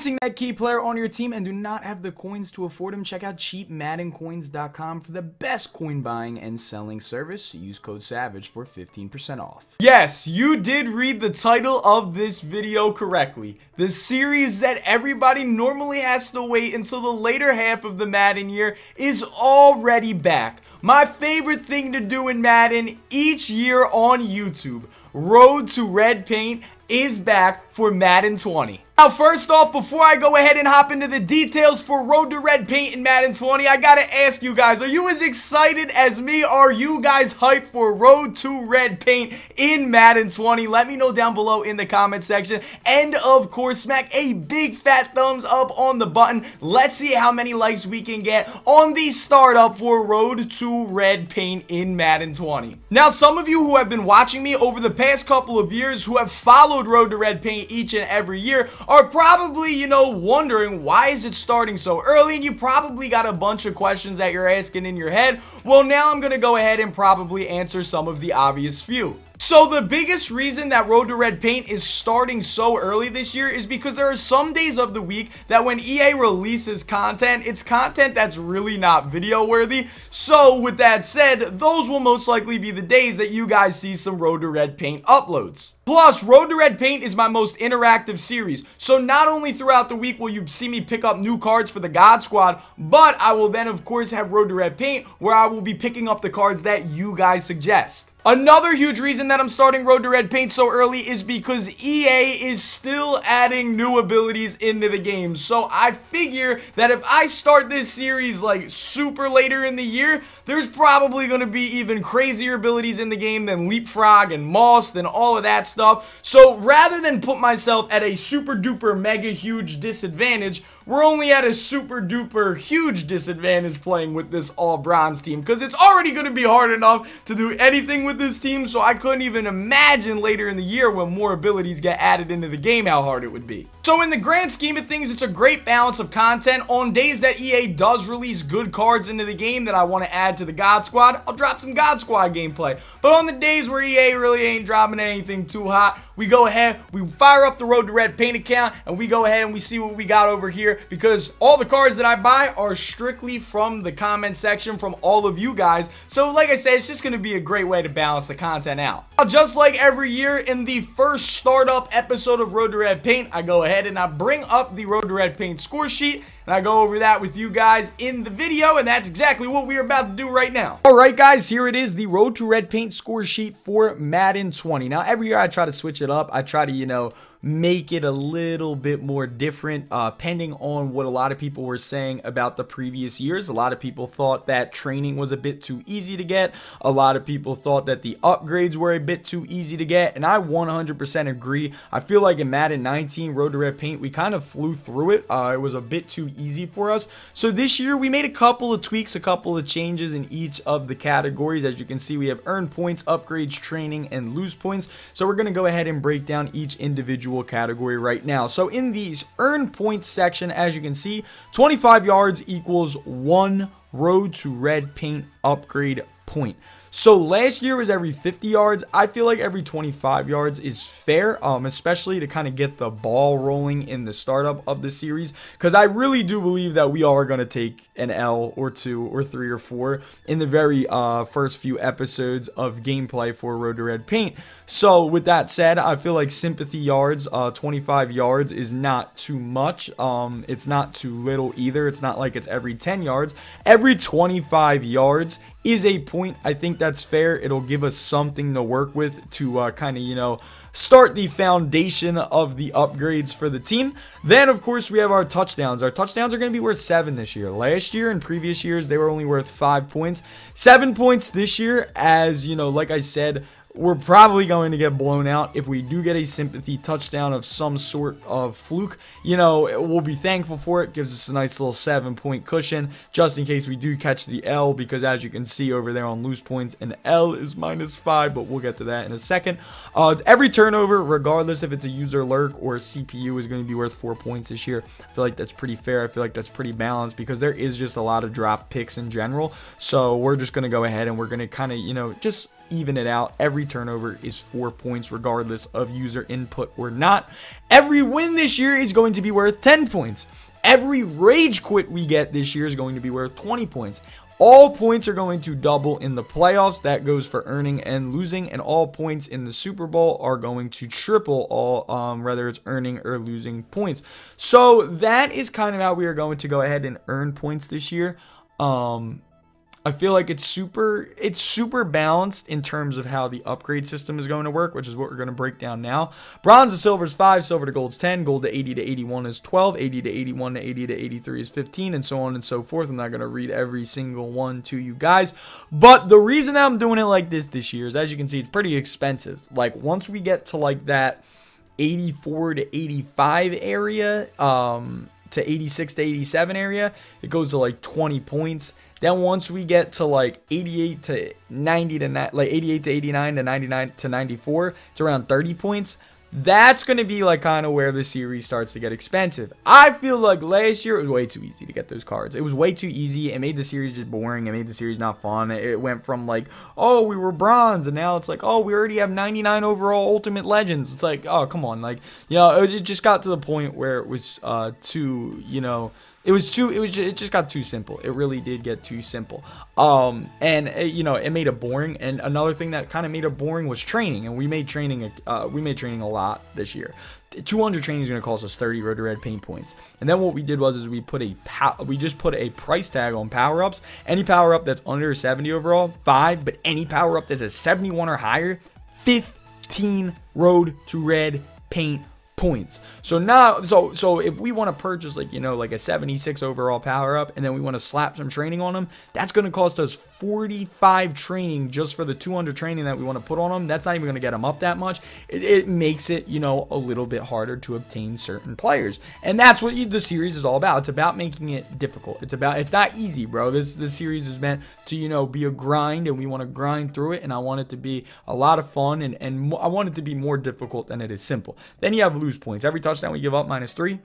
missing that key player on your team and do not have the coins to afford him? Check out cheapmaddencoins.com for the best coin buying and selling service. Use code SAVAGE for 15% off. Yes, you did read the title of this video correctly. The series that everybody normally has to wait until the later half of the Madden year is already back. My favorite thing to do in Madden each year on YouTube, Road to Red Paint, is back for Madden 20. Now, first off, before I go ahead and hop into the details for Road to Red Paint in Madden 20, I gotta ask you guys, are you as excited as me? Are you guys hyped for Road to Red Paint in Madden 20? Let me know down below in the comment section. And of course, smack a big fat thumbs up on the button. Let's see how many likes we can get on the startup for Road to Red Paint in Madden 20. Now, some of you who have been watching me over the past couple of years, who have followed Road to Red Paint each and every year, are probably, wondering why is it starting so early, and you probably got a bunch of questions that you're asking in your head. Well, now I'm going to go ahead and probably answer some of the obvious few. So the biggest reason that Road to Red Paint is starting so early this year is because there are some days of the week that when EA releases content, it's content that's really not video worthy. So with that said, those will most likely be the days that you guys see some Road to Red Paint uploads. Plus, Road to Red Paint is my most interactive series, so not only throughout the week will you see me pick up new cards for the God Squad, but I will then of course have Road to Red Paint where I will be picking up the cards that you guys suggest. Another huge reason that I'm starting Road to Red Paint so early is because EA is still adding new abilities into the game. So I figure that if I start this series like super later in the year, there's probably going to be even crazier abilities in the game than Leapfrog and Moss and all of that stuff. So rather than put myself at a super duper mega huge disadvantage, we're only at a super duper huge disadvantage playing with this all bronze team, because it's already going to be hard enough to do anything with this team, so I couldn't even imagine later in the year when more abilities get added into the game how hard it would be. So in the grand scheme of things, it's a great balance of content. On days that EA does release good cards into the game that I want to add to the God Squad, I'll drop some God Squad gameplay. But on the days where EA really ain't dropping anything too hot, we go ahead, we fire up the Road to Red Paint account, and we go ahead and we see what we got over here, because all the cards that I buy are strictly from the comment section from all of you guys. So like I said, it's just going to be a great way to balance the content out. Now, just like every year, in the first startup episode of Road to Red Paint, I go ahead and I bring up the Road to Red Paint score sheet, and I go over that with you guys in the video, and that's exactly what we're about to do right now. Alright guys, here it is, the Road to Red Paint score sheet for Madden 20. Now, every year I try to switch it up. I try to, make it a little bit more different, depending on what a lot of people were saying about the previous years. A lot of people thought that training was a bit too easy to get. A lot of people thought that the upgrades were a bit too easy to get, and I 100% agree. I feel like in Madden 19 Road to Red Paint, we kind of flew through it. It was a bit too easy for us. So this year, we made a couple of tweaks, a couple of changes in each of the categories. As you can see, we have earned points, upgrades, training, and lose points. So we're going to go ahead and break down each individual category right now. So in these earned points section, as you can see, 25 yards equals 1 Road to Red Paint upgrade point. So last year was every 50 yards. I feel like every 25 yards is fair, especially to kind of get the ball rolling in the startup of the series, because I really do believe that we are going to take an L or 2 or 3 or 4 in the very first few episodes of gameplay for Road to Red Paint. So with that said, I feel like sympathy yards, 25 yards is not too much. It's not too little either. It's not like it's every 10 yards. Every 25 yards is a point. I think that's fair. It'll give us something to work with to kind of, start the foundation of the upgrades for the team. Then, of course, we have our touchdowns. Our touchdowns are going to be worth 7 this year. Last year and previous years, they were only worth 5 points. 7 points this year, as, like I said, we're probably going to get blown out. If we do get a sympathy touchdown of some sort of fluke, we'll be thankful for it. Gives us a nice little 7-point cushion just in case we do catch the L, because as you can see over there on lose points, an L is -5, but we'll get to that in a second. Every turnover, regardless if it's a user lurk or a CPU, is going to be worth 4 points this year. I feel like that's pretty fair. I feel like that's pretty balanced, because there is just a lot of drop picks in general. So we're just going to go ahead and we're going to kind of, just even it out. Every turnover is 4 points regardless of user input or not. Every win this year is going to be worth 10 points. Every rage quit we get this year is going to be worth 20 points. All points are going to double in the playoffs. That goes for earning and losing. And all points in the Super Bowl are going to triple all, whether it's earning or losing points. So that is kind of how we are going to go ahead and earn points this year. I feel like it's super balanced in terms of how the upgrade system is going to work, which is what we're going to break down now. Bronze to silver is 5, silver to gold is 10, gold to 80 to 81 is 12, 80 to 81 to 80 to 83 is 15, and so on and so forth. I'm not going to read every single one to you guys, but the reason that I'm doing it like this year is, as you can see, it's pretty expensive. Like, once we get to like that 84 to 85 area, to 86 to 87 area, it goes to like 20 points. Then once we get to like 88 to 90 to like 88 to 89 to 99 to 94, it's around 30 points. That's going to be like kind of where the series starts to get expensive. I feel like last year it was way too easy to get those cards. It was way too easy. It made the series just boring. It made the series not fun. It went from like, oh, we were bronze, and now it's like, oh, we already have 99 overall Ultimate Legends. It's like, oh, come on. Like, you know, it just got to the point where it was too, you know, it just got too simple. It really did get too simple. You know, it made it boring. And another thing that kind of made it boring was training. And we made training a lot this year. 200 training is going to cost us 30 Road to Red paint points. And then what we did was we just put a price tag on power-ups. Any power-up that's under 70 overall, 5. But any power-up that's a 71 or higher, 15 Road to Red paint points. So now, so if we want to purchase, like, you know, like a 76 overall power up, and then we want to slap some training on them, that's going to cost us 45 training just for the 200 training that we want to put on them. That's not even going to get them up that much. It makes it, you know, a little bit harder to obtain certain players, and that's what the series is all about. It's about making it difficult. It's not easy, bro. This series is meant to, you know, be a grind, and we want to grind through it, and I want it to be a lot of fun, and I want it to be more difficult than it is simple. Then you have lose points. Every touchdown we give up, -3.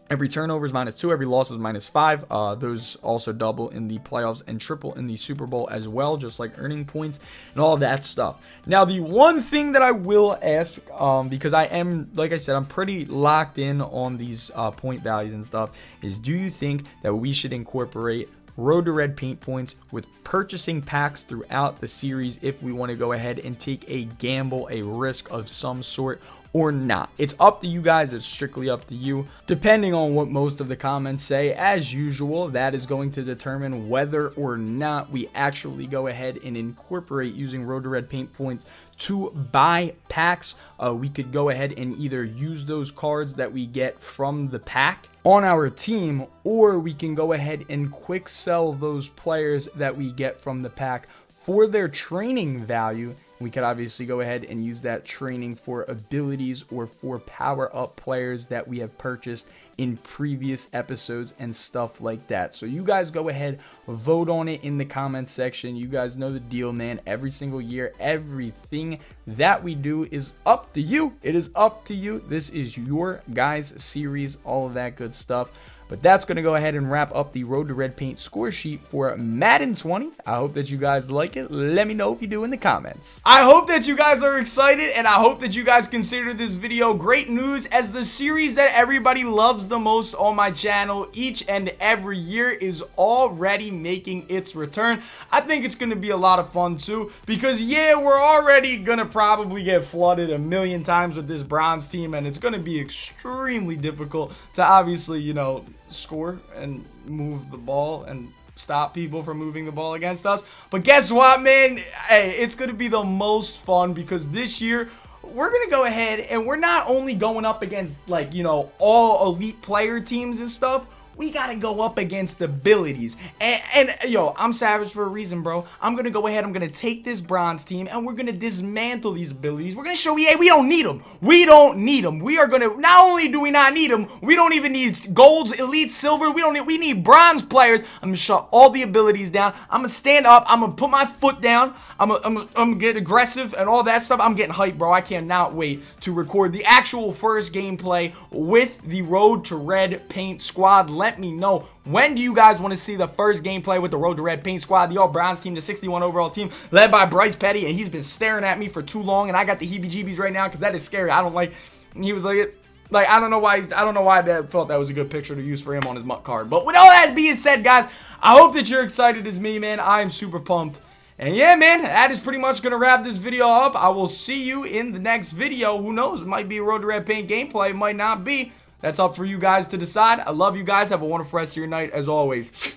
Every turnover is -2. Every loss is -5. Those also double in the playoffs and triple in the Super Bowl as well, just like earning points and all of that stuff. Now, the one thing that I will ask, because I am, like I said, I'm pretty locked in on these point values and stuff, is do you think that we should incorporate Road to Red paint points with purchasing packs throughout the series if we want to go ahead and take a gamble, a risk of some sort, or not? It's up to you guys. It's strictly up to you, depending on what most of the comments say. As usual, that is going to determine whether or not we actually go ahead and incorporate using Road to Red paint points to buy packs. We could go ahead and either use those cards that we get from the pack on our team, or we can go ahead and quick sell those players that we get from the pack for their training value. We could obviously go ahead and use that training for abilities or for power-up players that we have purchased in previous episodes and stuff like that. So you guys go ahead, vote on it in the comments section. You guys know the deal, man. Every single year, everything that we do is up to you. It is up to you. This is your guys' series, all of that good stuff. But that's going to go ahead and wrap up the Road to Red paint score sheet for Madden 20. I hope that you guys like it. Let me know if you do in the comments. I hope that you guys are excited, and I hope that you guys consider this video great news, as the series that everybody loves the most on my channel each and every year is already making its return. I think it's going to be a lot of fun too, because yeah, we're already going to probably get flooded a million times with this bronze team, and it's going to be extremely difficult to obviously, you know, score and move the ball and stop people from moving the ball against us. But guess what, man? Hey, it's going to be the most fun, because this year we're going to go ahead and we're not only going up against, like, you know, all elite player teams and stuff. We got to go up against abilities. And yo, I'm savage for a reason, bro. I'm going to go ahead. I'm going to take this bronze team, and we're going to dismantle these abilities. We're going to show EA we don't need them. We don't need them. We are going to, not only do we not need them, we don't even need golds, elite, silver. We need bronze players. I'm going to shut all the abilities down. I'm going to stand up. I'm going to put my foot down. I'm gonna get aggressive and all that stuff. I'm getting hyped, bro. I cannot wait to record the actual first gameplay with the Road to Red paint squad. let me know, when do you guys want to see the first gameplay with the Road to Red Paint Squad, the all-Browns team, the 61 overall team, led by Bryce Petty, and he's been staring at me for too long, and I got the heebie-jeebies right now, because that is scary. I don't like, he was like, I don't know why I felt that was a good picture to use for him on his MUT card. But with all that being said, guys, I hope that you're excited as me, man. I am super pumped. And yeah, man, that is pretty much going to wrap this video up. I will see you in the next video. Who knows? It might be a Road to Red Paint gameplay. It might not be. That's up for you guys to decide. I love you guys. Have a wonderful rest of your night, as always.